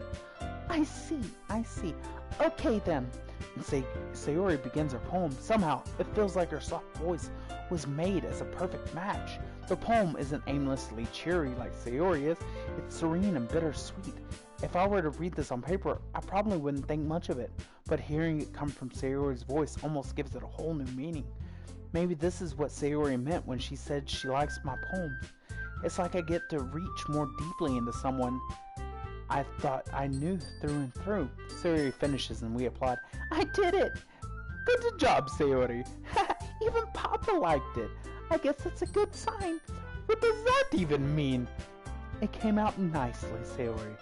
I see. Okay then. Sayori begins her poem. Somehow, it feels like her soft voice was made as a perfect match. The poem isn't aimlessly cheery like Sayori is. It's serene and bittersweet. If I were to read this on paper, I probably wouldn't think much of it. But hearing it come from Sayori's voice almost gives it a whole new meaning. Maybe this is what Sayori meant when she said she likes my poems. It's like I get to reach more deeply into someone I thought I knew through and through. Sayori finishes and we applaud. I did it! Good job, Sayori. Even Papa liked it. I guess that's a good sign. What does that even mean? It came out nicely, Sayori.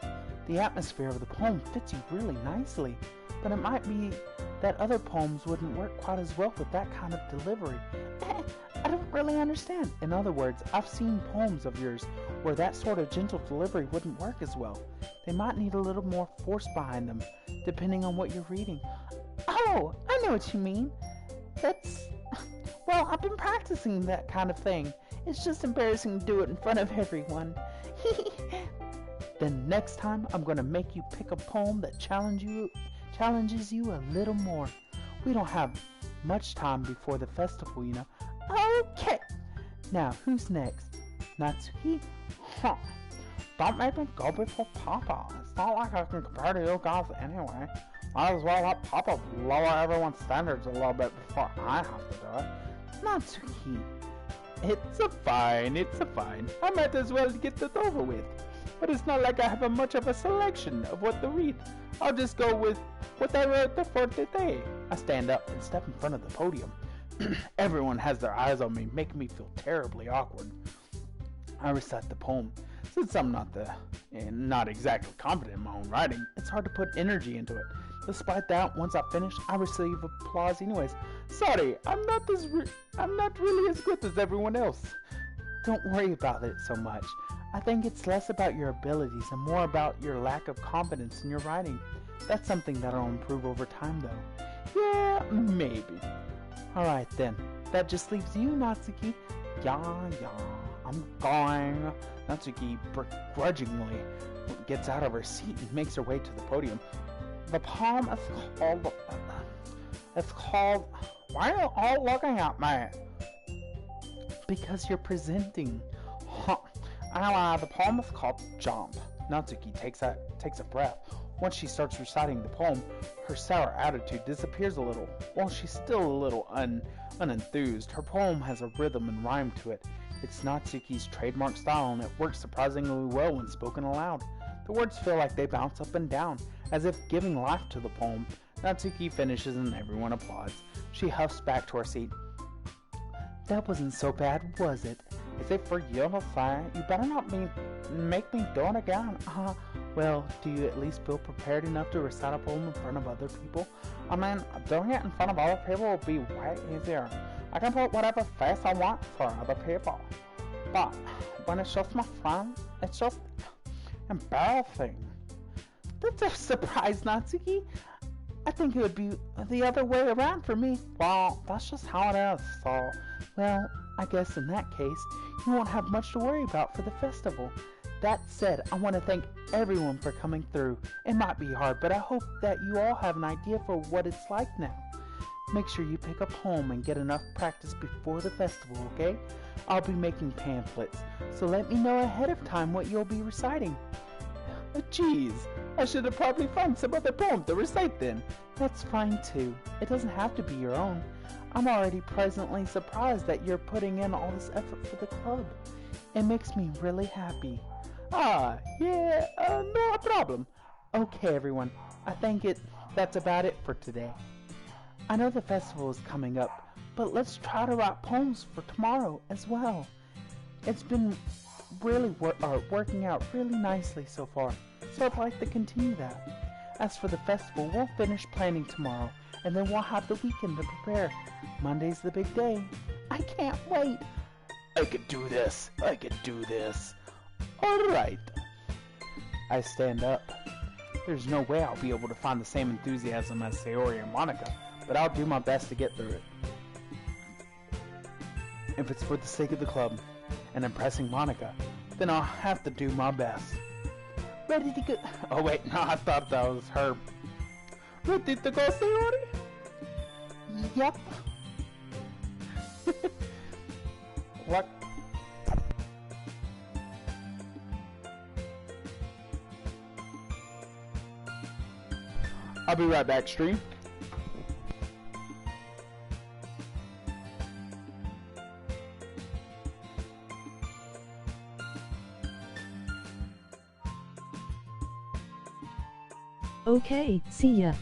The atmosphere of the poem fits you really nicely, but it might be that other poems wouldn't work quite as well with that kind of delivery. I don't really understand. In other words, I've seen poems of yours where that sort of gentle delivery wouldn't work as well. They might need a little more force behind them, depending on what you're reading. Oh, I know what you mean. Well, I've been practicing that kind of thing. It's just embarrassing to do it in front of everyone. Then next time, I'm going to make you pick a poem that challenges you a little more. We don't have much time before the festival, you know. Okay. Now, who's next? Natsuki? Don't make me go before Papa. It's not like I can compare to you guys anyway. Might as well let Papa lower everyone's standards a little bit before I have to do it. Natsuki. It's a fine. I might as well get it over with. But it's not like I have much of a selection of what to read. I'll just go with what I wrote for today. I stand up and step in front of the podium. Everyone has their eyes on me, making me feel terribly awkward. I recite the poem. Since I'm not exactly confident in my own writing, it's hard to put energy into it. Despite that, once I finish, I receive applause anyways. Sorry, I'm not really as good as everyone else. Don't worry about it so much. I think it's less about your abilities and more about your lack of confidence in your writing. That's something that'll improve over time, though. Yeah, maybe. Alright then, that just leaves you, Natsuki. Yeah, I'm going. Natsuki begrudgingly gets out of her seat and makes her way to the podium. The poem is called... It's called... Why are you all looking at me? Because you're presenting. Anyway, the poem is called Jump. Natsuki takes a breath. Once she starts reciting the poem, her sour attitude disappears a little. While she's still a little unenthused, her poem has a rhythm and rhyme to it. It's Natsuki's trademark style, and it works surprisingly well when spoken aloud. The words feel like they bounce up and down, as if giving life to the poem. Natsuki finishes and everyone applauds. She huffs back to her seat. That wasn't so bad, was it? Is it for you to say? You better not make me do it again. Well, do you at least feel prepared enough to recite a poem in front of other people? I mean, doing it in front of other people will be way easier. I can put whatever face I want for other people. But when it's just my friend, it's just embarrassing. That's a surprise, Natsuki. I think it would be the other way around for me. Well, that's just how it is, so... Well, I guess in that case, you won't have much to worry about for the festival. That said, I want to thank everyone for coming through. It might be hard, but I hope that you all have an idea for what it's like now. Make sure you pick a poem and get enough practice before the festival, okay? I'll be making pamphlets, so let me know ahead of time what you'll be reciting. Geez, I should have probably found some other poem to recite then. That's fine too. It doesn't have to be your own. I'm already pleasantly surprised that you're putting in all this effort for the club. It makes me really happy. Yeah, no problem. Okay, everyone. I think that's about it for today. I know the festival is coming up, but let's try to write poems for tomorrow as well. It's been really working out really nicely so far, so I'd like to continue that. As for the festival, we'll finish planning tomorrow, and then we'll have the weekend to prepare. Monday's the big day. I can't wait. I could do this. I could do this. All right. I stand up. There's no way I'll be able to find the same enthusiasm as Sayori and Monica, but I'll do my best to get through it. If it's for the sake of the club and impressing Monica, then I'll have to do my best. Ready to go? Oh wait, no, I thought that was her. Ready to go, Sayori? Yep. What? I'll be right back, stream. Okay, see ya.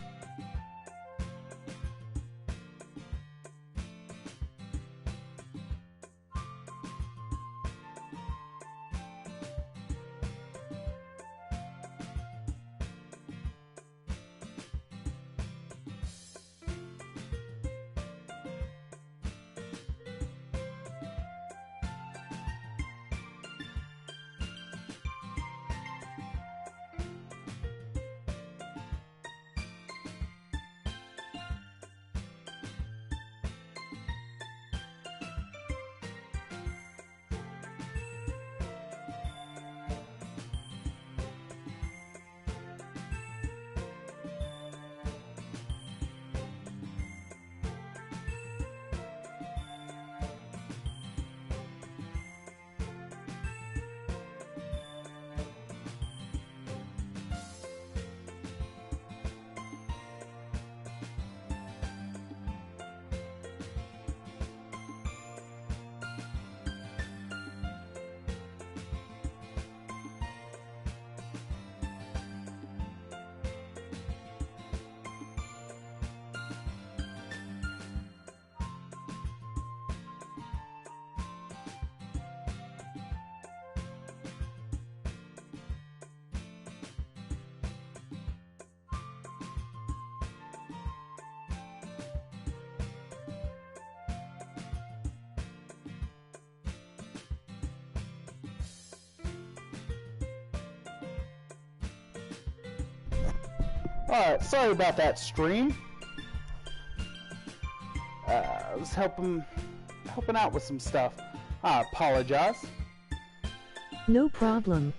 Alright, sorry about that, stream. I was helping out with some stuff. I apologize. No problem.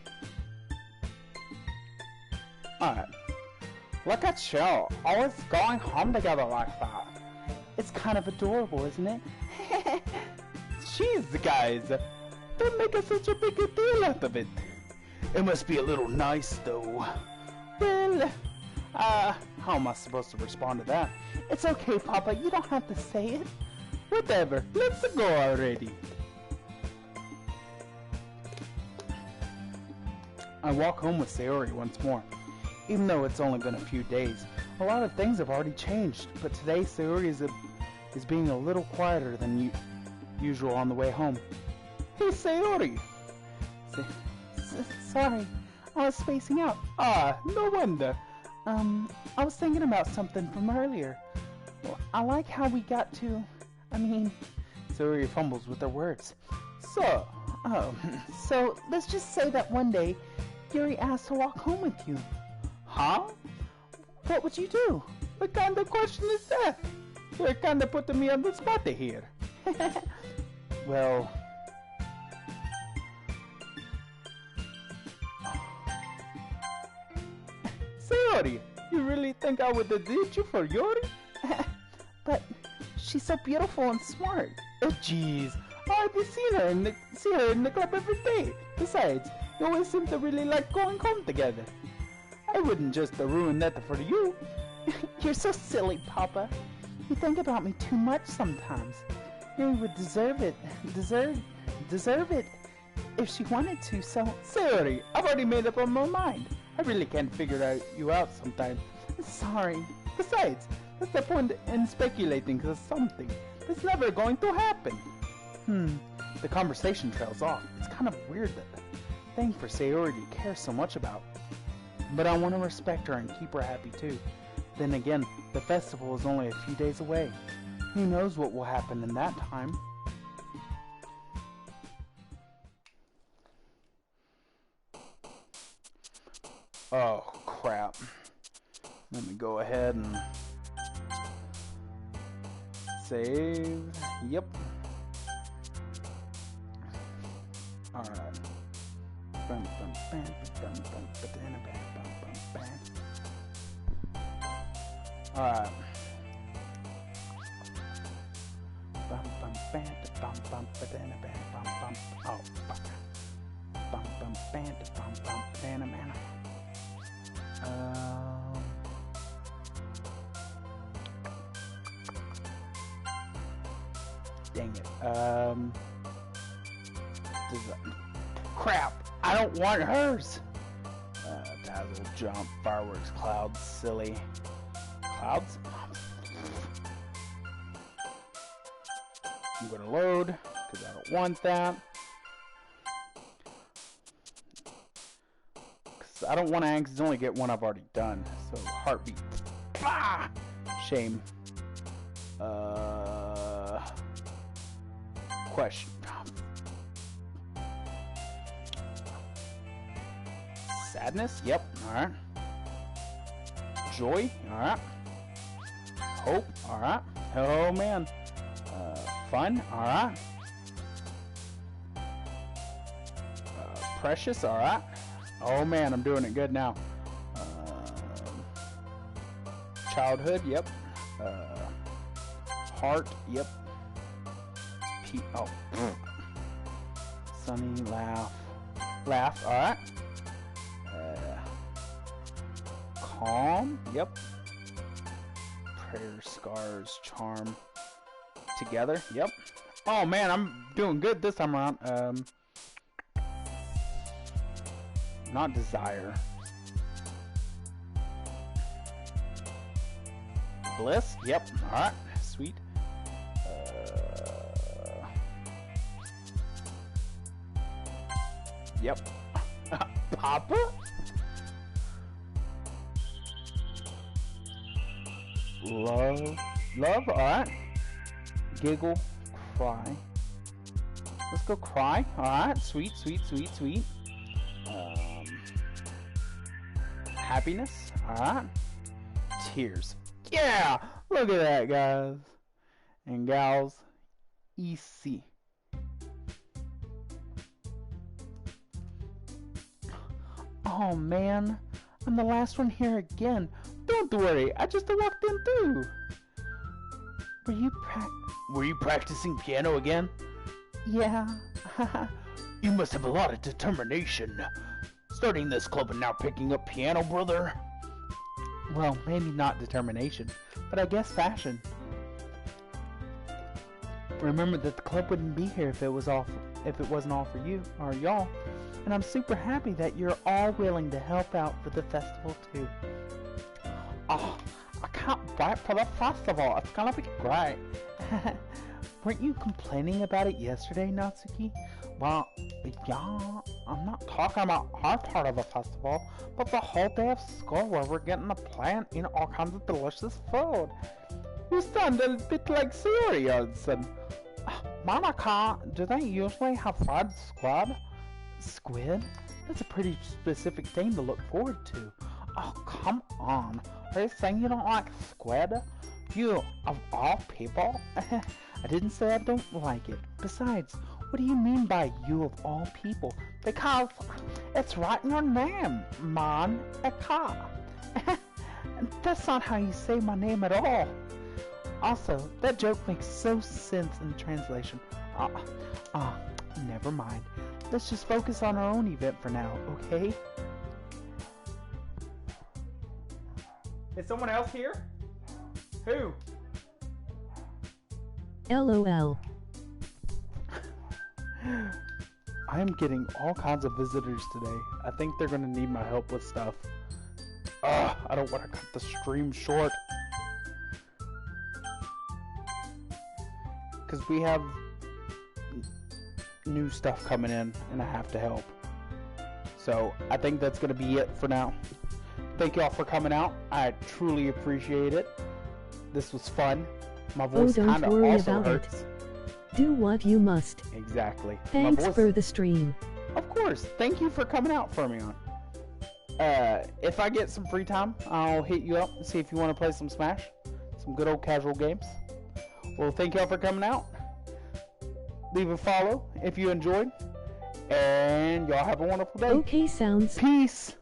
Alright. Look at you, always going home together like that. It's kind of adorable, isn't it? Jeez, guys. Don't make such a big a deal out of it. It must be a little nice, though. Well, How am I supposed to respond to that? it's okay, Papa. You don't have to say it. Whatever, let's go already. I walk home with Sayori once more. Even though it's only been a few days, a lot of things have already changed, but today Sayori is being a little quieter than usual on the way home. Hey, Sayori! Sorry, I was spacing out. Ah, no wonder. I was thinking about something from earlier. Well, I like how we got to... Sayori fumbles with her words. So, let's just say that one day, Yuri asked to walk home with you. Huh? What would you do? What kind of question is that? You're kind of putting me on the spot here. Well... Sayori, you really think I would have did you for Yuri? But she's so beautiful and smart. Oh jeez, I see her in the club every day. Besides, you always seem to really like going home together. I wouldn't just ruin that for you. You're so silly, Papa. You think about me too much sometimes. Yuri would deserve it if she wanted to, so... Sayori, I've already made up my mind. I really can't figure you out sometimes. Sorry. Besides, What's the point in speculating on something that's never going to happen? The conversation trails off. It's kind of weird that thing for Sayori cares so much about. But I want to respect her and keep her happy too. Then again, the festival is only a few days away. Who knows what will happen in that time? Oh, crap. Let me go ahead and save. Yep. Alright. Alright. Oh, fuck. Dang it. Crap! I don't want hers! Dazzle, jump, fireworks, clouds, silly. Clouds? I'm gonna load, because I don't want that. Because I don't want to accidentally get one I've already done. So, heartbeat. Ah! Shame. Question. Sadness? Yep. Alright. Joy? Alright. Hope? Alright. Oh man. Fun? Alright. Precious? Alright. Oh man, I'm doing it good now. Childhood? Yep. Heart? Yep. Oh. Sunny, laugh. Laugh, alright. Calm, yep. Prayer, scars, charm. Together, yep. Oh man, I'm doing good this time around. Not desire. Bliss, yep. Alright, sweet. Yep. Papa? Love. Love, alright. Giggle, cry. Let's go cry. Alright, sweet, sweet, sweet, sweet. Happiness, alright. Tears. Yeah! Look at that, guys. And gals. EC. Oh man, I'm the last one here again. Don't worry, I just walked in too. Were you practicing piano again? Yeah. You must have a lot of determination. Starting this club and now picking up piano, brother. Well, maybe not determination, but I guess passion. Remember that the club wouldn't be here if it wasn't all for you or y'all. And I'm super happy that you're all willing to help out for the festival too. Oh, I can't wait for the festival. It's gonna be great. Weren't you complaining about it yesterday, Natsuki? Well, yeah, I'm not talking about our part of the festival, but the whole day of school where we're getting to play and eat all kinds of delicious food. You sound a bit like serious. And Monica, do they usually have fried squid? Squid? That's a pretty specific thing to look forward to. Oh, come on. Are you saying you don't like squid? You, of all people? I didn't say I don't like it. Besides, what do you mean by you of all people? Because it's right in your name, Monica. That's not how you say my name at all. Also, that joke makes so sense in translation. Never mind. Let's just focus on our own event for now, okay? Is someone else here? Who? LOL. I am getting all kinds of visitors today. I think they're gonna need my help with stuff. I don't want to cut the stream short. because we have new stuff coming in, and I have to help. So I think that's gonna be it for now. Thank y'all for coming out. I truly appreciate it. This was fun. My voice don't kind of worry also about it. hurts. Do what you must. Exactly. Thanks My voice, for the stream. Of course. Thank you for coming out, Fermion. If I get some free time, I'll hit you up and see if you want to play some Smash. Some good old casual games. Well, thank y'all for coming out. Leave a follow if you enjoyed. And y'all have a wonderful day. Okay, sounds. Peace.